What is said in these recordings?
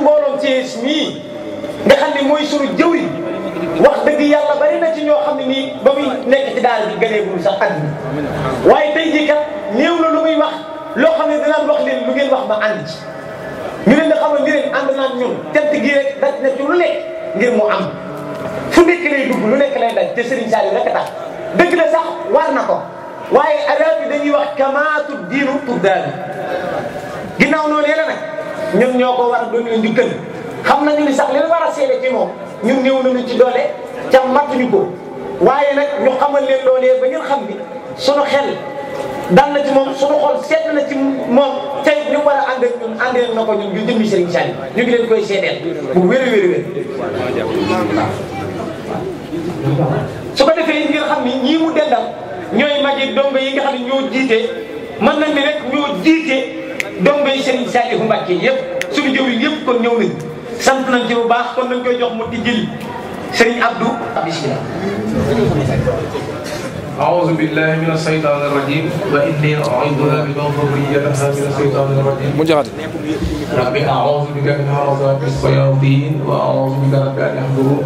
mbooloom Thiès mii nga xam ne mooy sunu jëwriñ wax dëgg yàlla bari na ci ñoo xam ne nii ba muy nekk ci daara bi gëneegul sax àdduna waaye tey jii kat néew na lu muy wax loo xam ne dinaan wax leen lu ngeen wax ma ànd ci ñu leen di xamal ni leen ànd naan ñun tent gi rek daj na ci lu nekk ngir mu am fu nekk lay dugg lu nekk lay daj te Serigne Saliou rek a tax dëgg la sax war na ko waaye arab yi dañuy wax kamaatu diinu tuddaani ginnaaw noonu yéen nag ñun ñoo ko war a doon leen njukkal xam nañu ni sax li war a seede ci moom ñun néew nañu ci doole ca matuñu ko waaye nag ñu xamal leen loolee ba ngeen xam ni sunu xel dal na ci moom sunu xol seet na ci moom tey ñu war a ànd ak ñun àndee na ko ñun ñu jëmmi Serigne Saliou ñu ngi leen koy seedeel bu wér a wér su ko defee ngeen xam ni ñii mu dendal ñooy magi dongo yi nga xam ne ñoo jiite mën nañ ni rek ñoo jiite dongo yi Serigne Saliou Mbacké yëpp suñu jëwriñ yëpp kon ñëw nañ sant nañ ci bu baax kon nañ koy jox mu tijjili Serigne Abdou bismillah. أعوذ بالله من الشيطان الرجيم وإني أعيذها بك وذريتها من الشيطان الرجيم رب أعوذ بك من همزات الشياطين وأعوذ بك رب أن يحضرون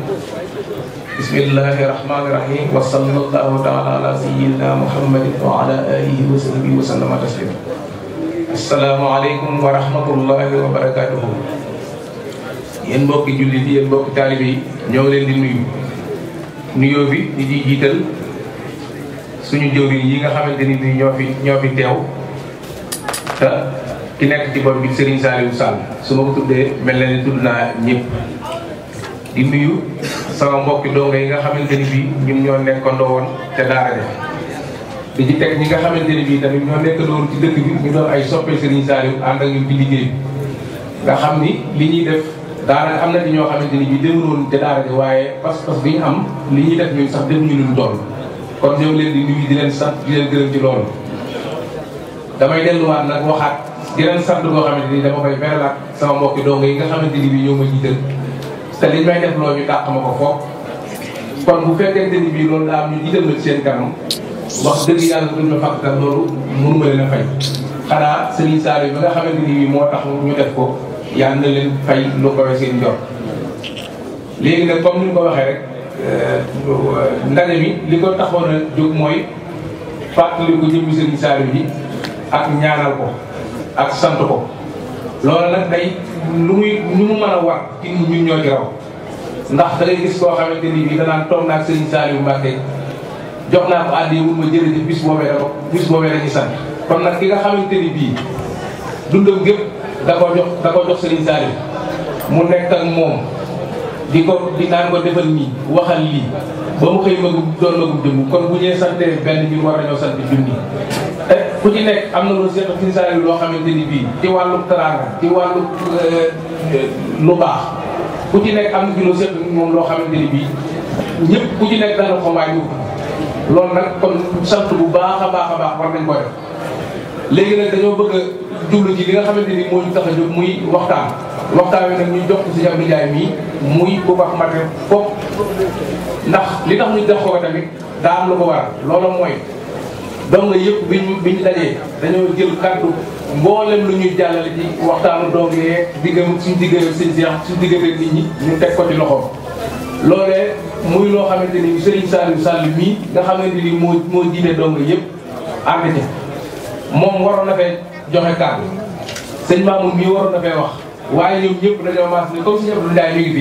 بسم الله الرحمن الرحيم وصلى الله تعالى على سيدنا محمد وعلى آله وصحبه وسلم تسليما السلام عليكم ورحمة الله وبركاته yéen mbokki jullit yi yéen mbokki taalibe yi ñoo leen di nuyu nuyoo bi di ci jiital suñu jëwriñ yi nga xamante ni ñoo fi teew te ki nekk ci bopp bi Serigne Saliou Sall su ma ko tuddee mel na ni tudd naa ñëpp di nuyu sama mbokki dongo yi nga xamante ni bii ñun ñoo nekkandoo woon ca daara ja di ci teg ñi nga xamante ni bii tamit ñoo nekkandoo woon ci dëkk bi ñu doon ay soppe Serigne Saliou ànd ak ñun ci liggéey bi nga xam ni li ñuy def daara am na ci ñoo xamante ni bii demul woon ca daara ja waaye pas-pas bi ñu am li ñuy def ñun sax defuñu lu doon kon ñoo leen di nuyu di leen sant di leen gërëm ci loolu damay delluwaat nag waxaat di leen sant boo xamante ni dama koy beralaat sama mbokki dongo yi nga xamante ni bii ñoo ma jiital te liñ may def loo ñu dàq ma ko foofu kon bu fekkente ni bii loolu daa am ñu jiital ma ci seen kanam wax dëgg yàlla duñ ma fàttal loolu mënu ma leen a fay xanaa Serigne Saliou bi nga xamante ni bii moo tax ñu def ko yàlla na leen fay lu ko seen njort léegi nag comme ni ñu ko waxee rek ndaje mi li ko taxoon a jóg mooy fàttali ko jëmmi Serigne Saliou bi ak ñaanal ko ak sant ko loolu nag day lu mu mën a war ci nit ñun ñoo ci raw ndax da ngay gis koo xamante ni bii danaan toog naa ak Serigne Saliou Mbacké jox naa ko àddi mun ma jërëjëf bis boobee dañuy sant kon nag ki nga xamante ni bii dundam gépp da ko jox Serigne Saliou mu nekk ak moom di naan ko defal nii waxal lii ba mu xëy doon magum dëgg kon bu ñee santee benn ñun war nañoo sant junni te ku ci nekk am na lu seq Serigne Saliou loo xamante ni bii ci wàllu teraanga ci wàllu lu baax ku ci nekk am na ci lu seq moom loo xamante ni bii ñëpp ku ci nekk dana ko waay loolu nag kon sant bu baax a baax war nañ ko def léegi nag dañoo bëgg a jublu ci li nga xamante ni moo ñu tax a jóg muy waxtaan wi nag ñu jox ko si Abdou Ndiaye mii muy bu baax mate foofu ndax li tax ñu def ko tamit daa am lu ko waral loolu mooy dong yëpp bi ñu dajee dañoo jël kàddu mboolem lu ñuy jàllale ci waxtaanu dong yee suñu diggante seen seex suñu diggante nit ñi ñu teg ko ci loxoom loolee muy loo xamante ni Serigne Saliou Sall mii nga xamante ni moo jiite dong yëpp ànd ci moom waroon na fee joxe kàddu sëñ Mamoun mii waroon na fee wax waaye ñoom ñëpp dañoo maas ni comme si Abdou Ndiaye mi ngi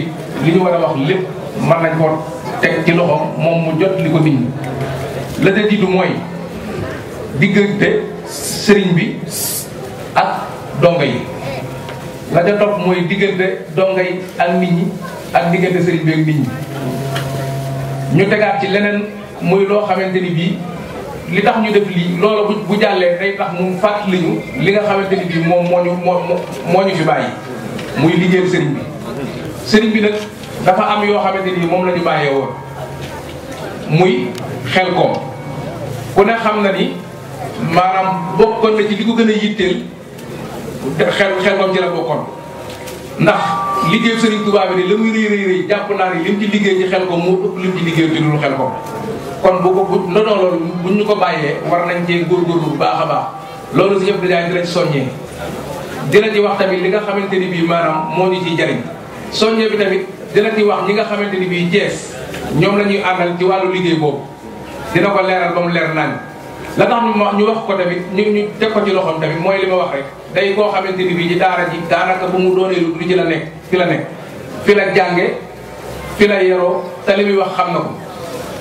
fi li ñu war a wax lépp mën nañ ko teg ci loxoom moom mu jot li ko nit ñi la ca jiitu mooy diggante sëriñ bi ak donga yi la ca topp mooy diggante donga yi ak nit ñi ak diggante sëriñ bi ak nit ñi ñu tegaat ci leneen muy loo xamante ni bii li tax ñu def lii loolu bu jàllee day tax mu fàttali ñu li nga xamante ni bii moom moo ñu fi bàyyi muy liggéeyal sëriñ bi nag dafa am yoo xamante ni moom la ñu bàyyee woon muy Xelkom ku ne xam na ni maanaam bokkoon na ci li ko gën a yitteel Xelkom ci la bokkoon ndax liggéeyu Serigne Touba bi la muy rëy jàpp naa ni lim ci liggéey ci Xelkom moo ëpp lim ci liggéey ci lu Xelkom kon bu nodoo loolu buñ ñu ko bàyyee war nañ cee góorgóorlu bu baax a baax loolu si ñëpp dajaay dinañ soññee dina ci wax tamit li nga xamante ni bii maanaam moo ñu ciy jariñ soññe bi tamit dina ci wax ñi nga xamante ni bii Thiès ñoom la ñuy àndal ci wàllu liggéey boobu dina ko leeral ba mu leer nañ la tax ñu wax ko tamit ñu teg ko ci loxoom tamit mooy li ma wax rek day koo xamante ni bii ci daara ji daanaka bu mu doonee lu ci la nekk fi la jànge fi la yeroo te li muy wax xam na ko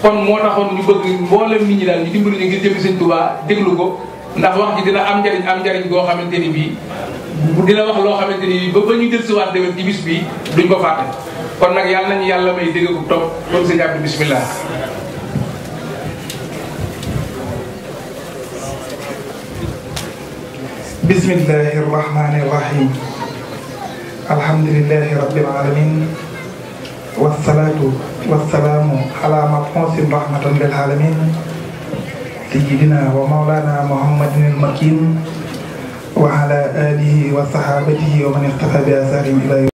kon moo taxoon ñu bëgg mboolem nit ñi daal ñu dimbali ñu ngir jëmi Sëñ Tuubaa déglu ko ndax wax ji dina am njariñ goo xamante ni bii dina wax loo xamante ni ba ñu jël si waat déwén ci bis bii duñ ko fàtte kon nag yàlla nañu yàlla may dégg ko topp kon sëñ Abdou bismillah bismillahi irrahmani irrahim alhamdulillahi rabbil alamin wassalatu wassalamu ala mab'uusin rahmatan lil alamin sayyidina wa mawlana muhammadin al-makin wa ala alihi wa sahabatihi wa man iqtafa bi atharihim ila